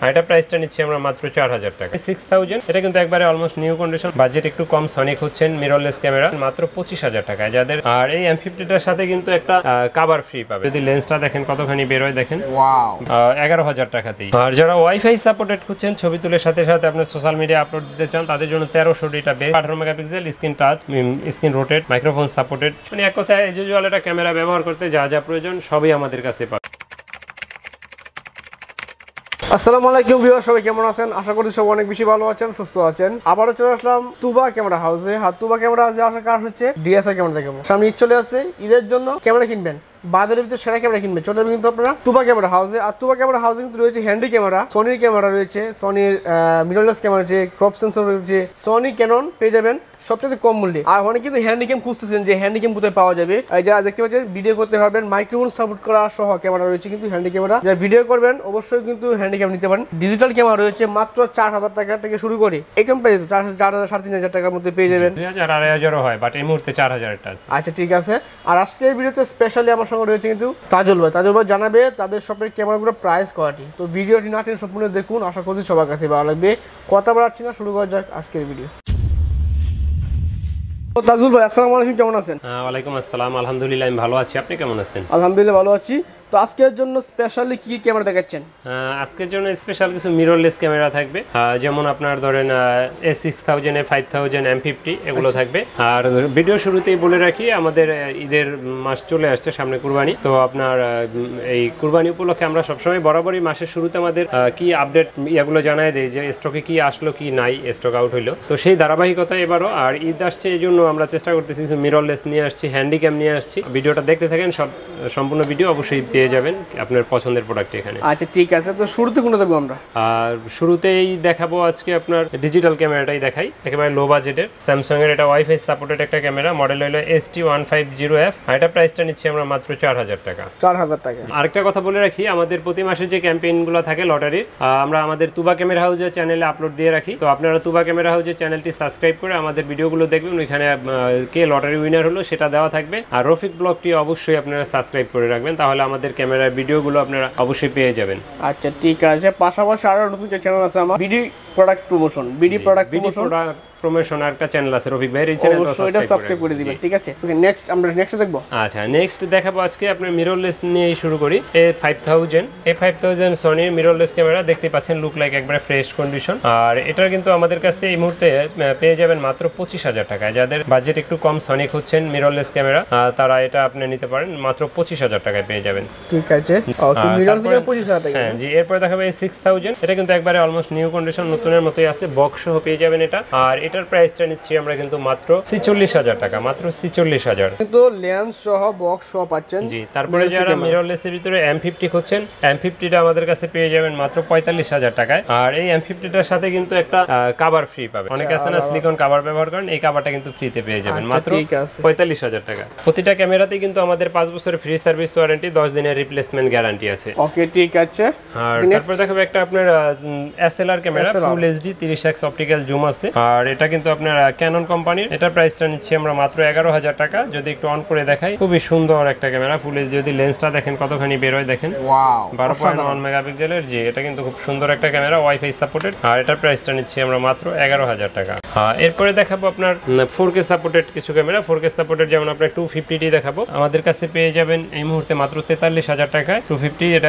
আর এটা প্রাইসটা নিচ্ছি আমরা মাত্র 4000 টাকা। 6000 এটা কিন্তু একবারে অলমোস্ট নিউ কন্ডিশন, বাজেট একটু কম, সনিক হচ্ছেন মিররলেস ক্যামেরা মাত্র 25000 টাকায় যাদের। আর এই M50টার সাথে কিন্তু একটা কভার ফ্রি পাবে। যদি লেন্সটা দেখেন কতখানি বের হয় দেখেন, ওয়াও 11000 টাকাতেই। আর যারা ওয়াইফাই সাপোর্টেড খুঁজছেন, ছবি তুলে সাথে সাথে আপনার সোশ্যাল মিডিয়া আপলোড দিতে চান, তাদের জন্য 1300 base, 18 megapixel, screen touch, screen rotate, microphone supported, মানে এক কথায় ইউজুয়াল একটা ক্যামেরা ব্যবহার করতে যা যা প্রয়োজন সবই আমাদের কাছে পাবেন। আসসালামু আলাইকুম ভিউয়ার, সবাই কেমন আছেন? আশা করি সবাই অনেক বেশি ভালো আছেন, সুস্থ আছেন। আবারও চলে আসলাম তুবা ক্যামেরা হাউসে। আর তুবা ক্যামেরা হাউসে আসার কারণ হচ্ছে ডিএসএলআর ক্যামেরা দেখাবো। সামনে ঈদ চলে আসছে, ঈদের জন্য ক্যামেরা কিনবেন, বাজারের ভিতরে সেরা ক্যামেরা কিনবেন, চলে যাবেন কিন্তু আপনারা তুবা ক্যামেরা হাউসে। আর তুবা ক্যামেরা হাউসে কিন্তু রয়েছে হ্যান্ডি ক্যামেরা, সনির ক্যামেরা রয়েছে, সনির মিররলেস ক্যামেরা রয়েছে, ক্রপ সেন্সর রয়েছে, সনি ক্যানন পেয়ে যাবেন সবচেয়ে কম মূল্যে। আর অনেকে কিন্তু হ্যান্ডিক্যাম খুঁজতেছেন যে হ্যান্ডিক্যাম কোথায় পাওয়া যাবে, যা দেখতে পাচ্ছেন ভিডিও করতে পারবেন, মাইক্রোফোন সাপোর্ট করা সহ ক্যামেরা রয়েছে কিন্তু হ্যান্ডি ক্যামেরা। যারা ভিডিও করবেন অবশ্যই কিন্তু হ্যান্ডিক্যাম নিতে পারেন। ডিজিটাল ক্যামেরা রয়েছে মাত্র 4000 টাকা থেকে শুরু করে একদম প্রাইস 4000 3500 টাকার মধ্যে পেয়ে যাবেন। 2000 2500 হয়, বাট এই মুহূর্তে 4000 টা আছে। আচ্ছা ঠিক আছে। আর আজকের ভিডিওতে স্পেশালি আমার সঙ্গে রয়েছে কিন্তু তাজুল ভাই জানাবে তাদের শপের ক্যামেরাগুলো প্রাইস কোয়ালিটি। তো ভিডিওটি না টেনে সম্পূর্ণ দেখুন, আশা করছি সবার কাছে ভালো লাগবে। কথা বাড়াচ্ছি না, শুরু করা যাক আজকের ভিডিও। তাজুল ভাই আসসালামু আলাইকুম, কেমন আছেন? ওয়ালাইকুম আসসালাম, আলহামদুলিল্লাহ আমি ভালো আছি। আপনি কেমন আছেন? আলহামদুলিল্লাহ ভালো আছি। তো আজকের জন্য স্পেশালি কি ক্যামেরা দেখাচ্ছেন? আজকের জন্য স্পেশাল কিছু মিররলেস ক্যামেরা থাকবে, যেমন আপনার ধরেন A6000, A5000, M50 এগুলো থাকবে। আর ভিডিও শুরুতেই বলে রাখি, আমাদের ঈদের মাস চলে আসছে, সামনে কুরবানি। তো আপনার এই কুরবানি উপলক্ষে আমরা সবসময় বরাবরই মাসের শুরুতে আমাদের কি আপডেট এগুলো জানাই দেই যে স্টকে কি আসলো কি নাই, স্টক আউট হইলো। তো সেই ধারাবাহিকতা এবারও। আর ঈদ আসছে এই জন্য আমরা চেষ্টা করতেছি কিছু মিররলেস নিয়ে আসছি, হ্যান্ডিক্যাম নিয়ে আসছি। ভিডিওটা দেখতে থাকেন, সম্পূর্ণ ভিডিও অবশ্যই পেয়ে যাবেন আপনার পছন্দের প্রোডাক্ট এখানে। আচ্ছা ঠিক আছে। তো শুরুতে কোনটা দেখবো আমরা? আর শুরুতেই দেখাবো আজকে আপনার ডিজিটাল ক্যামেরাটাই দেখাই, একেবারে লো বাজেটের। স্যামসাং এর এটা ওয়াইফাই সাপোর্টেড একটা ক্যামেরা, মডেল হলো ST150F। আর এটা প্রাইসটা নিচ্ছি আমরা মাত্র 4000 টাকা। 4000 টাকা। আরেকটা কথা বলে রাখি, আমাদের প্রতি মাসে যে ক্যাম্পেইনগুলো থাকে লটারির, আমরা আমাদের তুবা ক্যামেরা হাউসের চ্যানেলে আপলোড দিয়ে রাখি। তো আপনারা তুবা ক্যামেরা হাউসের চ্যানেলটি সাবস্ক্রাইব করে আমাদের ভিডিওগুলো দেখবেন, ওইখানে কে লটারি উইনার হলো সেটা দেওয়া থাকবে। আর রফিক ব্লগটি অবশ্যই আপনারা সাবস্ক্রাইব করে রাখবেন, তাহলে আমাদের ক্যামেরার ভিডিওগুলো আপনারা অবশ্যই পেয়ে যাবেন। আচ্ছা ঠিক আছে। পাশাপাশি আরো নতুন যে চ্যানেল আছে আমার, বিডি প্রোডাক্ট প্রমোশন আর একটা চ্যানেল আছে রফিক ভাইয়ের, এই চ্যানেলটা সাবস্ক্রাইব করে দিবেন। ঠিক আছে, ওকে নেক্সট আমরা নেক্সট দেখব। আচ্ছা নেক্সট দেখাবো আজকে আপনার মিররলেস নিয়ে শুরু করি। A5000 সনির মিররলেস ক্যামেরা দেখতে পাচ্ছেন, লুক লাইক একবারে ফ্রেশ কন্ডিশন। আর এটা কিন্তু আমাদের কাছে এই মুহূর্তে পেয়ে যাবেন মাত্র 25000 টাকায়। যাদের বাজেট একটু কম, সনিক হচ্ছেন মিররলেস ক্যামেরা, তারা এটা আপনি নিতে পারেন, মাত্র 25000 টাকায় পেয়ে যাবেন। ঠিক আছে, ওকে মিররলেস ক্যামেরা 25000 টাকা। হ্যাঁ জি। এরপর দেখাবো A6000, এটা কিন্তু একবারে অলমোস্ট নিউ কন্ডিশন, নতুনের মতোই আছে, বক্স সহ পেয়ে যাবেন এটা। আর এটার প্রাইসটা নিচ্ছি আমরা কিন্তু মাত্র 46000 টাকা, মাত্র 46000 কিন্তু লেন্স সহ বক্স সহ পাচ্ছেন। জি। তারপরে যারা মিররলেসের ভিতরে M50 খুঁজছেন, M50টা আমাদের কাছে পেয়ে যাবেন মাত্র 45000 টাকায়। আর এই M50টার সাথে কিন্তু একটা কভার ফ্রি পাবেন। অনেকে আছে না সিলিকন কভার ব্যবহার করেন, এই কভারটা কিন্তু ফ্রিতে পেয়ে যাবেন মাত্র 45000 টাকা। প্রতিটা ক্যামেরাতেই কিন্তু আমাদের 5 বছরের ফ্রি সার্ভিস ওয়ারেন্টি, 10 দিনের রিপ্লেসমেন্ট গ্যারান্টি আছে। ওকে ঠিক আছে। আর তারপর দেখাবো একটা আপনার SLR ক্যামেরা, ফুল HD 30x অপটিক্যাল জুম আছে। আর এটা কিন্তু আপনার ক্যানন কোম্পানির, এটার প্রাইসটা নিচ্ছি আমরা মাত্র 11000 টাকা। যদি একটু অন করে দেখাই, খুবই সুন্দর একটা ক্যামেরা, ফুল HD। যদি লেন্সটা দেখেন কতখানি বের হয় দেখেন, ওয়াও 12.1 মেগাপিক্সেলের। জি, এটা কিন্তু খুব সুন্দর একটা ক্যামেরা, ওয়াইফাই সাপোর্টেড। আর এটার প্রাইসটা নিচ্ছি আমরা মাত্র 11000 টাকা। এরপরে দেখাবো আপনার 4K সাপোর্টেড কিছু ক্যামেরা। 4K সাপোর্টেড যেমন আপনার 250D দেখাবো, আমাদের কাছে পেয়ে যাবেন এই মুহূর্তে মাত্র 43000 টাকায়। 250 এটা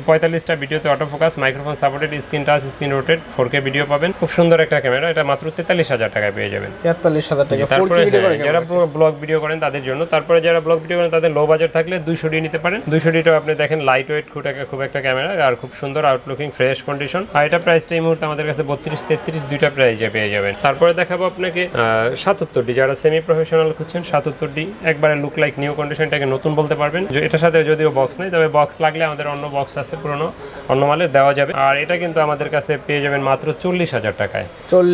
45টা ভিডিওতে auto focus, microphone supported, screen touch, screen rotate, 4K video পাবেন। খুব সুন্দর একটা ক্যামেরা, এটা মাত্র 43000 টাকায় পেয়ে যাবেন। 43000 টাকা। তারপরে যারা ব্লগ ভিডিও করেন তাদের জন্য, তারপরে যারা ব্লগ ভিডিও করেন তাদের লো বাজেট থাকলে 200D নিতে পারেন। 200Dটাও আপনি দেখেন লাইট ওয়েট, খুব একটা ক্যামেরা, আর খুব সুন্দর আউটলুকিং, ফ্রেশ কন্ডিশন। আর এটা প্রাইসটা এই মুহূর্তে আমাদের কাছে 32, 33 দুইটা প্রাইসে পেয়ে যাবেন। তারপরে দেখাবো আপনাকে 77D, যারা সেমি প্রফেশনাল খুঁজছেন 77D, একবারে লুক লাইক নিউ কন্ডিশনটাকে নতুন বলতে পারবেন। এটার সাথে যদিও বক্স নেই, তবে বক্স লাগলে আমাদের অন্য বক্স আছে, পুরনো অন্য মালে দেওয়া যাবে। আর এটা কিন্তু আমাদের কাছে পেয়ে যাবেন মাত্র 40000 টাকায়।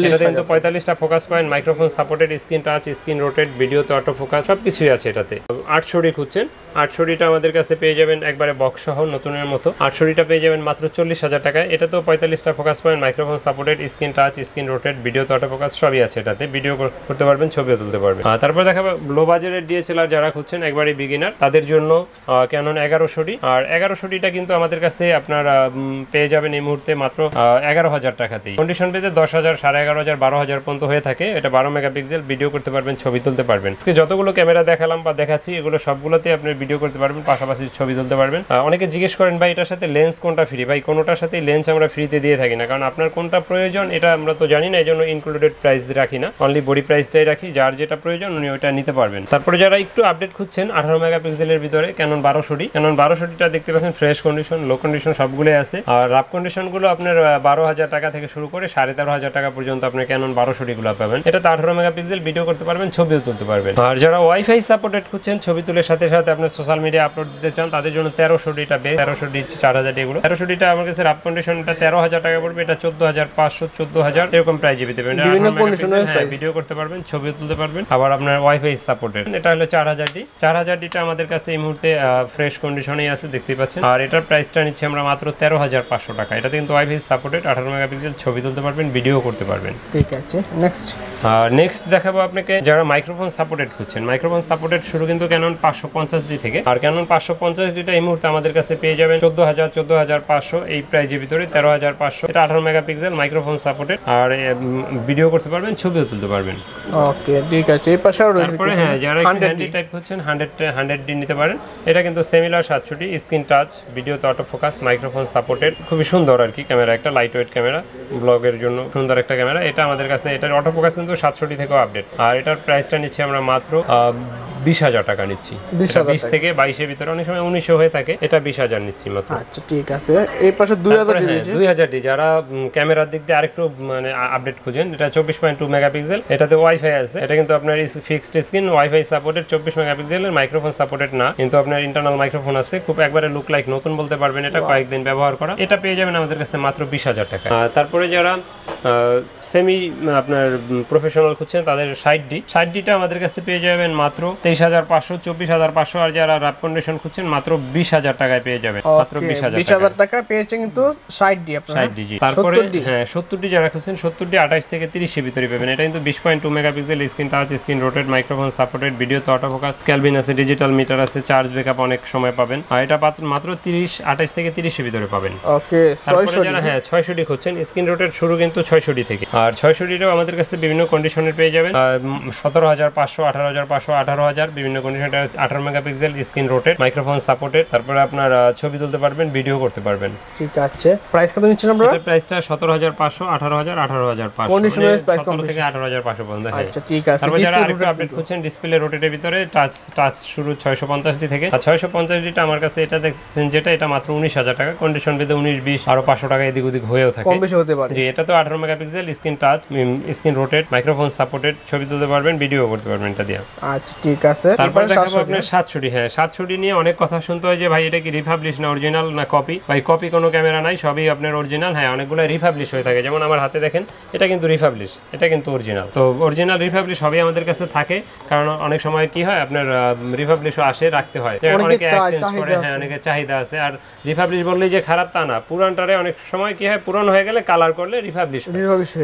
এটাতে কিন্তু 45টা focus point, microphone supported, screen touch, screen rotate, ভিডিওতে অটো ফোকাস, সবকিছুই আছে এটাতে। 800D খুঁজছেন, 800টা আমাদের কাছে পেয়ে যাবেন একবারে বক্স সহ নতুনের মতো। 800টা পেয়ে যাবেন মাত্র 40,000 টাকায়। এটা তো 45টা focus point, microphone supported, screen touch, screen rotate, video তো অটো ফোকাস সবই আছে এটাতে। ভিডিও করতে পারবেন, ছবিও তুলতে পারবেন। তারপর দেখাবো লো বাজেটের ডিএসএলআর যারা খুঁজছেন একবারে বিগিনার তাদের জন্য ক্যানন 1100D। আর 1100Dটা কিন্তু আমাদের কাছে আপনারা পেয়ে যাবেন এই মুহূর্তে মাত্র 11,000 টাকাতেই। কন্ডিশন পেতে 10,000, 11,500, 12,000 পর্যন্ত হয়ে থাকে। এটা 12 মেগাপিক্সেল, ভিডিও করতে পারবেন, ছবি তুলতে পারবেন। আজকে যতগুলো ক্যামেরা দেখালাম বা দেখাচ্ছি এগুলো সবগুলোতে আপনি ভিডিও করতে পারবেন, পাশাপাশি ছবি তুলতে পারবেন। অনেকে জিজ্ঞেস করেন ভাই এটার সাথে লেন্স কোনটা ফ্রি? ভাই কোনোটার সাথে লেন্স আমরা ফ্রিতে দিয়ে থাকি না, কারণ আপনার কোনটা প্রয়োজন এটা আমরা তো জানি না, এই জন্য ইনক্লুডেড প্রাইস রাখি না, অনলি বডি প্রাইসটাই রাখি। যার যেটা প্রয়োজন উনি ওইটা নিতে পারবেন। তারপরে যারা একটু আপডেট খুঁজছেন 18 মেগাপিক্সেলের ভিতরে ক্যানন 1200D, ক্যানন 1200Dটা দেখতে পাচ্ছেন ফ্রেশ কন্ডিশন, লো কন্ডিশন সবগুলোই আছে। আর রাফ কন্ডিশন গুলো আপনার 12,000 টাকা থেকে শুরু করে 13,500 টাকা পর্যন্ত আপনি ক্যানন 1200D গুলো পাবেন। এটা তো 18 মেগাপিক্সেল, ভিডিও করতে পারবেন, ছবিও তুলতে পারবেন। আর যারা ওয়াইফাই সাপোর্টেড খুঁজছেন, ছবি তুলের সাথে সাথে আপনার সোশ্যাল মিডিয়া আপলোড দিতে চান, তাদের জন্য 1300Dটা বেস্ট। 1300D 4000 এগুলো। 1300Dটা আমার কাছে রাফ কন্ডিশন এটা 13,000 টাকা পড়বে, এটা 14,500, 14,000 এরকম প্রাইজে পেতে পারবেন। বিভিন্ন কন্ডিশনে ভিডিও করতে পারবেন, ছবিও তুলতে পারবেন, আবার আপনার ওয়াইফাই সাপোর্টেড। এটা হলো 4000D। 4000Dটা আমাদের কাছে এই মুহূর্তে ফ্রেশ কন্ডিশনেই আছে, দেখতেই পাচ্ছেন। আর এটার প্রাইসটা নিচ্ছি আমরা মাত্র 13,500 টাকা। এটা কিন্তু ওয়াইফাই সাপোর্টেড, 18 মেগাপিক্সেল, ছবি তুলতে পারবেন, ভিডিও করতে পারবেন। ঠিক আছে, নেক্সট দেখাবো আপনাকে যারা মাইক্রোফোন সাপোর্টেড খুঁজছেন। মাইক্রোফোন সাপোর্টেড শুরু কিন্তু ক্যানন 550D থেকে। আর ক্যানন 550Dটা এই মুহূর্তে আমাদের কাছে পেয়ে যাবেন 14,000, 14,500 এই প্রাইজের ভিতরে। 13,500, এটা 18 মেগাপিক্সেল, মাইক্রোফোন সাপোর্টেড, আর ভিডিও করতে পারবেন, ছবিও তুলতে পারবেন। ওকে, ঠিক আছে। এই পাশে আরো তারপরে হ্যাঁ যারা হ্যান্ডি টাইপ খুঁজছেন 100D নিতে পারেন। এটা কিন্তু similar 700D, screen touch, video তো অটো ফোকাস, মাইক্রোফোন সাপোর্টেড, খুবই সুন্দর আর কি ক্যামেরা, একটা লাইট ওয়েট ক্যামেরা, ব্লগের জন্য সুন্দর একটা ক্যামেরা। এটা আমাদের কাছে, এটার অটো ফোকাস কিন্তু 700D থেকেও আপডেট। আর এটার প্রাইসটা নিচ্ছি আমরা মাত্র 20,000 টাকা নিচ্ছি। 20 থেকে 22-এর ভিতরে, অনেক সময় 1900 হয়ে থাকে, এটা 20,000 নিচ্ছি মাত্র। আচ্ছা, ঠিক আছে। এই পাশে 2000D যারা ক্যামেরার দিক দিয়ে আরেকটু মানে আপডেট খুঁজেন, এটা 24.2 মেগাপিক্সেল, এটাতে ওয়াইফাই আছে। এটা কিন্তু আপনার ফিক্সড স্ক্রিন, ওয়াইফাই সাপোর্টেড, 24 মেগাপিক্সেলের, মাইক্রোফোন সাপোর্টেড না, কিন্তু আপনার ইন্টারনাল মাইক্রোফোন আছে। খুব একবারে লুক লাইক নতুন বলতে পারবেন, এটা কয়েকদিন ব্যবহার করা। এটা পেয়ে যাবেন আমাদের কাছে মাত্র 20,000 টাকা। তারপরে যারা সেমি আপনার প্রফেশনাল খুঁজছেন তাদের 60Dটা আমাদের কাছে পেয়ে যাবেন মাত্র 23,500, 24,500। আর যারা রাফ কন্ডিশন খুঁজছেন মাত্র 20,000 টাকায় পেয়ে যাবেন, মাত্র 20,000 টাকা পেয়েছে কিন্তু 60D আপনারা। 60D। তারপরে হ্যাঁ 70D যারা খুঁজছেন, 70D 28 থেকে 30 এর ভিতরে পাবেন। এটা কিন্তু 20.2 megapixel, screen touch, screen rotate, microphone supported, video তো অটো ফোকাস, ক্যালভিন আছে, ডিজিটাল মিটার আছে, চার্জ ব্যাকআপ অনেক সময় পাবেন। আর এটা মাত্র 28 থেকে 30 এর ভিতরে পাবেন। ওকে, 600D খুঁজছেন, স্ক্রিন রোটেট শুরু কিন্তু 600D থেকে। আর 600Dটাও আমাদের কাছে বিভিন্ন কন্ডিশনের পেয়ে যাবেন, 17,500, 18,500, 18,000 বিভিন্ন কন্ডিশনে। 18 megapixel, screen rotate, microphone supported, তারপরে আপনার ছবি তুলতে পারবেন, ভিডিও করতে পারবেন। ঠিক আছে। প্রাইস কত নিচ্ছেন আমরা? এটার প্রাইসটা 17,500, 18,000, 18,500, কন্ডিশন ওয়াইজ প্রাইস কম থেকে 18,500 পর্যন্ত। আচ্ছা, ঠিক আছে। তারপর যারা আরেকটু আপডেট করছেন, ডিসপ্লে রোটেটের ভিতরে টাচ শুরু 650D থেকে। আর 650Dটা আমার কাছে এটা দেখছেন যেটা, এটা মাত্র 19,000 টাকা। কন্ডিশন পেতে 19, 20 আরো 500 টাকা এদিক ওদিক হয়েও থাকে, কম বেশি হতে পারে। জি, এটা তো 18 megapixel, screen touch, screen rotate, microphone supported, ছবি তুলতে পারবেন, ভিডিও করতে পারবেন এটা দিয়ে। আচ্ছা, ঠিক আছে। তারপরে দেখাবো আপনার 700D। হ্যাঁ 700D নিয়ে অনেক কথা শুনতে হয় যে ভাই এটা কি রিপাবলিশ না অরিজিনাল না কপি। ভাই কপি কোনো ক্যামেরা নাই, সবই আপনার অরিজিনাল। হ্যাঁ অনেকগুলো রিপাবলিশ হয়ে থাকে, যেমন আমার হাতে দেখেন এটা কিন্তু রিপাবলিশ, এটা কিন্তু অরিজিনাল। তো অরিজিনাল রিপাবলিশ সবই আমাদের কাছে থাকে, কারণ অনেক সময় কি হয় আপনার রিপাবলিশও আসে, রাখতে হয়, অনেকে এক্সচেঞ্জ করে। হ্যাঁ অনেকে চাহিদা আছে। আর রিপাবলিশ বললেই যে খারাপ তা না, পুরানটারে অনেক সময় কি হয় পুরান হয়ে গেলে কালার করলে রিপাবলিশ,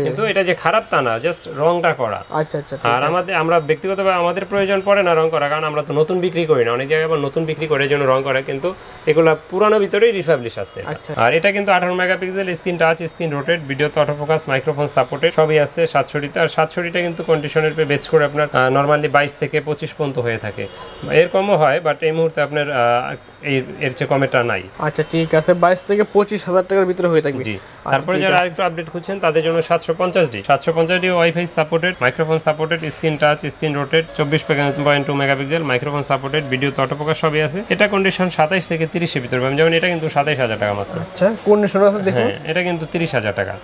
কিন্তু এটা যে খারাপ তা না, জাস্ট রংটা করা। আচ্ছা আচ্ছা। আর আমরা ব্যক্তিগতভাবে আমাদের প্রয়োজন পড়ে না রং করা, কারণ আমরা তো নতুন বিক্রি করি না, অনেক জায়গায় আবার নতুন বিক্রি করে জন্য রং করে, কিন্তু এগুলা পুরানো ভিতরেই রিপাবলিশ আসছে। আর এটা কিন্তু 18 megapixel, screen touch, screen rotate, video তো অটো ফোকাস, মাইক্রোফোন সাপোর্টেড সবই আসছে 700Dতে। আর 700Dটা কিন্তু কন্ডিশনের পে বেচ করে আপনার নরমালি 22 থেকে 25 পর্যন্ত হয়ে থাকে, এর কমও হয়, বাট এই মুহূর্তে আপনার এর চেয়ে কমেটা নাই। আচ্ছা, ঠিক আছে। 22 থেকে 25,000 টাকার ভিতরে হয়ে থাকবে। জি। তারপরে যারা আরেকটু আপডেট খুঁজছেন তাদের জন্য 750D wifi supported, microphone supported, screen touch, screen rotate, 24.2 megapixel, microphone supported, video তো অটো ফোকাস সবই আছে। এটা কন্ডিশন 27 থেকে 30 এর ভিতরে পাবেন, যেমন এটা কিন্তু 27,000 টাকা মাত্র। আচ্ছা, কন্ডিশন আছে দেখুন। হ্যাঁ এটা কিন্তু 30,000 টাকা।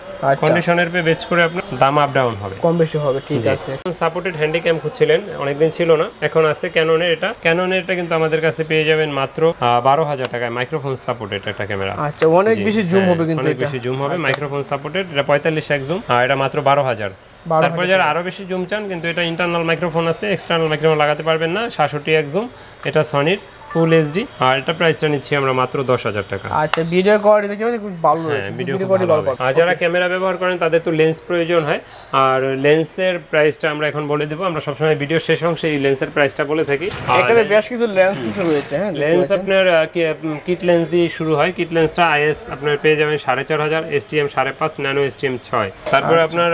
কন্ডিশনের পে বেচ করে আপনার দাম আপ ডাউন হবে, কম বেশি হবে। ঠিক আছে। সাপোর্টেড হ্যান্ডিক্যাম খুঁজছিলেন, অনেকদিন ছিল না, এখন আছে ক্যাননের। এটা কিন্তু আমাদের কাছে পেয়ে যাবেন মাত্র 12,000 টাকায়, মাইক্রোফোন সাপোর্টেড একটা ক্যামেরা। আচ্ছা, অনেক বেশি জুম হবে, কিন্তু অনেক বেশি জুম হবে, মাইক্রোফোন সাপোর্টেড। এটা 45x জুম, আর এটা মাত্র 12,000। তারপরে যারা আরো বেশি জুম চান, কিন্তু এটা ইন্টারনাল মাইক্রোফোন আছে, এক্সটার্নাল মাইক্রোফোন লাগাতে পারবেন না, 66x জুম, এটা সনির ফুল এইচডি, আর এটা প্রাইসটা নিচ্ছি আমরা মাত্র 10,000 টাকা। আচ্ছা, ভিডিও কোয়ালিটি দেখতে পাচ্ছি খুব ভালো রয়েছে, ভিডিও কোয়ালিটি ভালো। আর যারা ক্যামেরা ব্যবহার করেন তাদের তো লেন্স প্রয়োজন হয়, আর লেন্সের প্রাইসটা আমরা এখন বলে দেব। আমরা সবসময় ভিডিও শেষ অংশে এই লেন্সের প্রাইসটা বলে থাকি। এখানে বেশ কিছু লেন্স কিছু রয়েছে। হ্যাঁ, লেন্স আপনার কিট লেন্স দিয়ে শুরু হয়। কিট লেন্সটা আইএস আপনার পেয়ে যাবেন 4500, এসটিএম 5.5, ন্যানো এসটিএম 6। তারপরে আপনার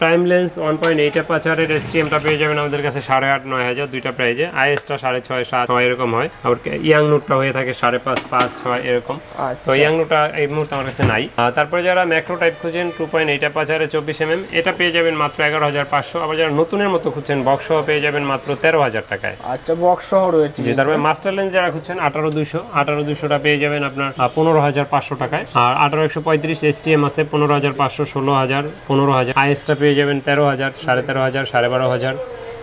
প্রাইম লেন্স 1.8 অ্যাপারচারের এসটিএমটা পেয়ে যাবেন আমাদের কাছে 8,500 9,000 দুইটা প্রাইজে। আইএসটা 6.5 7 9 এরকম হয়। আর ইয়াং নোটটা হয়ে থাকে 5.5 5 6 এরকম। তো ইয়াং নোটটা এই মুহূর্তে আমার কাছে নাই। তারপরে যারা ম্যাক্রো টাইপ খুঁজেন 2.8 অ্যাপারচারে 24mm, এটা পেয়ে যাবেন মাত্র 11,500। আবার যারা নতুনের মতো খুঁজছেন বক্স সহ পেয়ে যাবেন মাত্র 13,000 টাকায়। আচ্ছা, বক্স সহ রয়েছে। জি, তারপরে মাস্টার লেন্স যারা খুঁজছেন 18,200টা পেয়ে যাবেন আপনার 15,500 টাকায়। আর 18-135 এসটিএম আছে 15,500, 16,000, 15,000। আইএসটা পেয়ে যাবেন 13,000, 13,500, 12,500।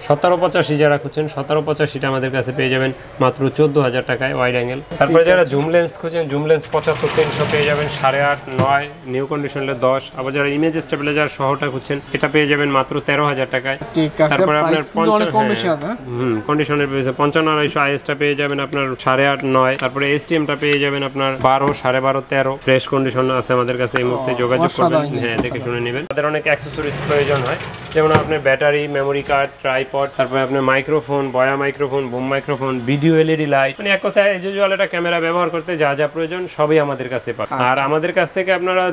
17-85 যারা খুঁজছেন 17-85টা আমাদের কাছে পেয়ে যাবেন মাত্র 14,000 টাকায় ওয়াইড অ্যাঙ্গেল। তারপরে যারা জুম লেন্স খুঁজছেন জুম লেন্স 75-300 পেয়ে যাবেন 8.5 9, নিউ কন্ডিশনে 10। আবার যারা ইমেজ স্টেবিলাইজার সহটা খুঁজছেন এটা পেয়ে যাবেন মাত্র 13,000 টাকায়। ঠিক আছে, তারপরে আপনার কন্ডিশন আছে। কন্ডিশনের বেসে 55-250 আইএসটা পেয়ে যাবেন আপনার 8.5 9। তারপরে এসটিএমটা পেয়ে যাবেন আপনার 12 12.5 13। ফ্রেশ কন্ডিশন আছে আমাদের কাছে এই মুহূর্তে, যোগাযোগ করবেন। হ্যাঁ, দেখে শুনে নেবেন। তাদের অনেক অ্যাকসেসরিজ প্রয়োজন হয়, যেমন আপনার ব্যাটারি, মেমোরি কার্ড, ট্রাইপড, তারপরে আপনার মাইক্রোফোন, বয়া microphone, broom microphone, video LED light, মানে এক কথায় ইউজুয়াল একটা ক্যামেরা ব্যবহার করতে যা যা প্রয়োজন সবই আমাদের কাছে পাবেন। আর আমাদের কাছ থেকে আপনারা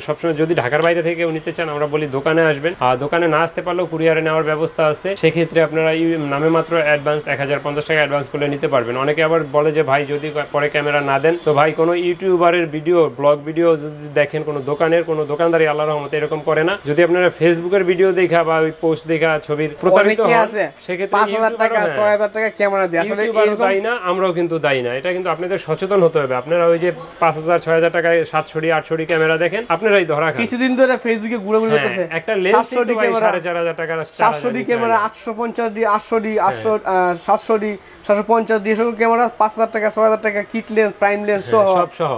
সবসময় যদি ঢাকার বাইরে থেকে নিতে চান আমরা বলি দোকানে আসবেন। আর দোকানে না আসতে পারলেও কুরিয়ারে নেওয়ার ব্যবস্থা আছে। সেক্ষেত্রে আপনারা নামে মাত্র অ্যাডভান্স 1050 টাকা অ্যাডভান্স করে নিতে পারবেন। অনেকে আবার বলে যে ভাই যদি পরে ক্যামেরা না দেন, তো ভাই কোনো ইউটিউবারের ভিডিও, ব্লগ ভিডিও যদি দেখেন, কোনো দোকানের কোনো দোকানদারি আল্লাহর রহমতে এরকম করে না। যদি আপনারা ফেসবুকের ভিডিও দেখা বা ওই পোস্ট দেখা ছবির প্রতারিত হন, সেক্ষেত্রে 5,000 টাকা 6,000 টাকা ক্যামেরা দিয়ে আসলে ইউটিউবার দায়ী না, আমরাও কিন্তু দায়ী না। এটা কিন্তু আপনাদের সচেতন হতে হবে। আপনারা ওই যে 5,000 6,000 টাকায় 700 800 ক্যামেরা দেখেন, আপনারাই ধরা খান। কিছুদিন ধরে ফেসবুকে ঘুরে ঘুরে করতেছে একটা লেন্স 4,500 টাকা 400 camera 850 D 800 D 800 700 D 750 D সব ক্যামেরা 5,000 টাকা 6,000 টাকা কিট লেন্স, প্রাইম লেন্স সহ সব সহ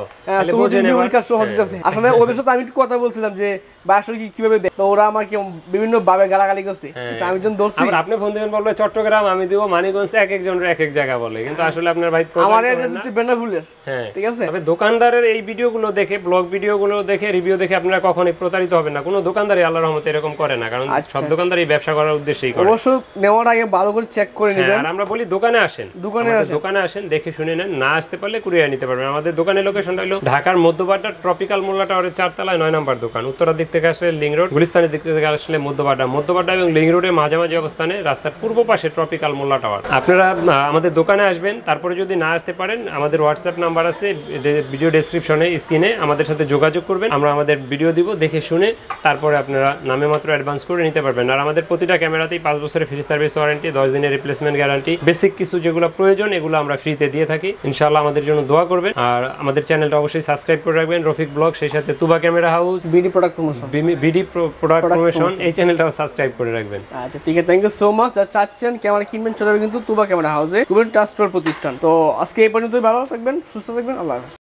মেমোরি কার্ড সহ দিতেছে। আসলে ওদের সাথে আমি কথা বলছিলাম যে বা আসলে কিভাবে দেয়, তো ওরা আমাকে বিভিন্ন ভাবে গালাগালি করছে। আমি যখন দৌড়ছি, আপনি ফোন দিবেন বলবে চট্টগ্রাম, আমি দিব মানিকগঞ্জ, এক একজনের এক এক জায়গা বলে, কিন্তু আসলে আপনার ভাই আমার অ্যাড্রেস হচ্ছে বেনাফুলের। হ্যাঁ, ঠিক আছে। তবে দোকানদারের এই ভিডিওগুলো দেখে, ব্লগ ভিডিওগুলো দেখে, রিভিউ দেখে আপনারা কখনোই প্রতারিত হবেন না। কোনো দোকানদারই আল্লাহর রহমতে এরকম করে না, কারণ সব দোকানদারই ব্যবসা করার উদ্দেশ্যেই করে। অবশ্য নেওয়ার আগে ভালো করে চেক করে নেবেন। আর আমরা বলি দোকানে আসেন, দোকানে আসেন, দেখে শুনে নেন। না আসতে পারলে কুরিয়ার নিতে পারবেন। আমাদের দোকানের লোকেশনটা হলো ঢাকার মধ্যবাড্ডা ট্রপিক্যাল মোল্লা টাওয়ারের 4 তলায় 9 নম্বর দোকান। উত্তরার দিক থেকে আসলে লিং রোড, গুলিস্তানের দিক থেকে আসলে মধ্যবাড্ডা এবং লিং রোডের মাঝামাঝি অবস্থানে রাস্তার পূর্ব পাশে ট্রপিক্যাল মোল্লা টাওয়ার। আপনারা আমাদের দোকানে আসবেন। তারপরে যদি না আসতে পারেন, আমাদের হোয়াটসঅ্যাপ নাম্বার আছে ভিডিও ডেসক্রিপশনে, স্ক্রিনে, আমাদের সাথে যোগাযোগ করবেন। আমরা আমাদের ভিডিও দিব, দেখে শুনে তারপরে আপনারা নামে মাত্র অ্যাডভান্স করে নিতে পারবেন। আর আমাদের প্রতিটা ক্যামেরাতেই 5 বছরের ফ্রি সার্ভিস ওয়ারেন্টি, 10 দিনের রিপ্লেসমেন্ট গ্যারান্টি। বেসিক কিছু যেগুলো প্রয়োজন এগুলো আমরা ফ্রিতে দিয়ে থাকি। ইনশাআল্লাহ আমাদের জন্য দোয়া করবেন। আর আমাদের চ্যানেলটা অবশ্যই সাবস্ক্রাইব করে রাখবেন, রফিক ব্লগ, সেই সাথে Tuba camera house, BD product promotion, এই চ্যানেলটাও সাবস্ক্রাইব করে রাখবেন। আচ্ছা, ঠিক আছে, থ্যাংক ইউ সো মাচ। যারা চাচ্ছেন ক্যামেরা কিনবেন চলে যাবেন কিন্তু তুবা ক্যামেরা হাউসে, খুবই ট্রাস্টেড প্রতিষ্ঠান। তো আজকে এই পর্যন্তই, ভালো থাকবেন, সুস্থ থাকবেন, আল্লাহ হাফেজ।